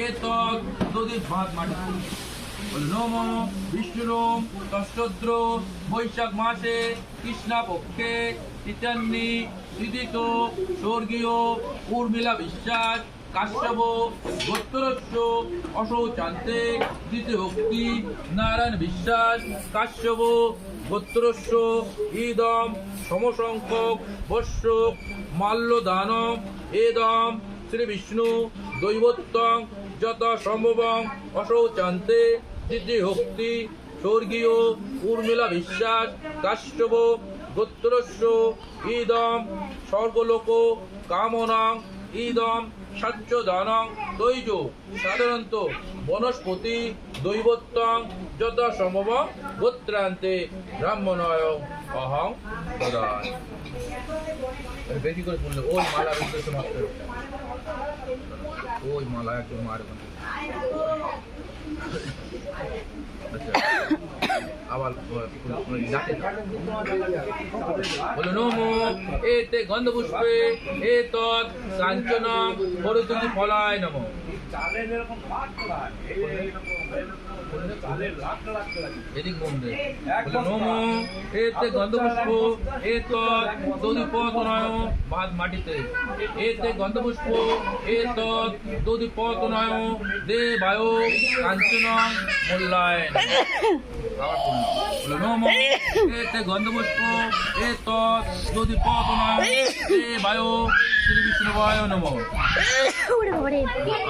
এতৎ দধি ভাত মাটি নম বিষ্ণুরম তষ্টদ্র বৈশাখ মাসে কৃষ্ণপক্ষে তৃতীয়ান্নি তৃতীত স্বর্গীয় উর্মিলা বিশ্বাস কাশ্যপ গোত্রস্য অশৌচান্তে দ্বিতীয়োক্তি নারায়ণ বিশ্বাস কাশ্যপ গোত্রস্য ইদম সমসংখ্যক বর্ষক মাল্যদানম এদম শ্রী বিষ্ণু দৈবত্যং যথা সম্ভবং অশৌচান্তে দ্বিতীয়োক্তি স্বর্গীয় উর্মিলা বিশ্বাস কাশ্যপ গোত্রস্য ইদম স্বর্গলোক কামনাং ইদম সাচ্যদানং তৈজ সাধারণত বনস্পতি দৈবত্যং যথা সম্ভব গোত্রান্তে ব্রাহ্মণয় অহং দদামি। বেশি করে বললে ওই মালা উদ্দেশ্য মাত্র ওই মালা একদম মারবেন। আবার বলো নমো এতে গন্ধপুষ্পে এতৎ কাঞ্চনং হরতুলি ফলায় নমঃ। এদিক বন্ধে নমো এতে গন্ধপুষ্প এতৎ দধিপতনয় ভাত মাটিতে এতে গন্ধপুষ্প এতৎ দধিপতনয় দেবায় কাঞ্চনং মূল্যায় নমঃ এতে গন্ধপুষ্প এতৎ দধিপতনয় দেবায় শ্রী বিষ্ণুবায় নমঃ।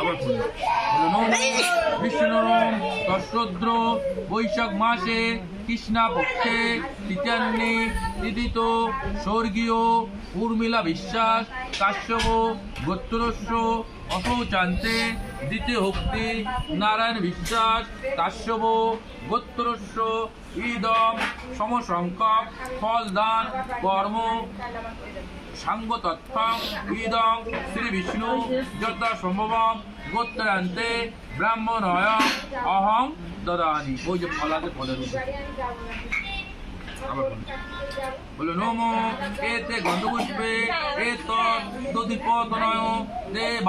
আবার নমঃ বিষ্ণুরম তষ্টদ্র বৈশাখ মাসে কৃষ্ণপক্ষে তৃতীয়ান্নি তৃতীত স্বর্গীয় উর্মিলা বিশ্বাস কাশ্যপ গোত্রস্য অশৌচান্তে দ্বিতীয়োক্তি নারায়ণ বিশ্বাস কাশ্যপ গোত্রস্য ইদম সমসংখ্যক ফলদান কর্ম সাঙ্গতত্ত্বং ইদং শ্রী বিষ্ণু যথা সম্ভবং গোত্রান্তে ব্রাহ্মণয় অহং দদামি। ওই যে ফলাতে পদের বলো নমো এতে গন্ধপুষ্পে এতৎ দধিপতনয় দেব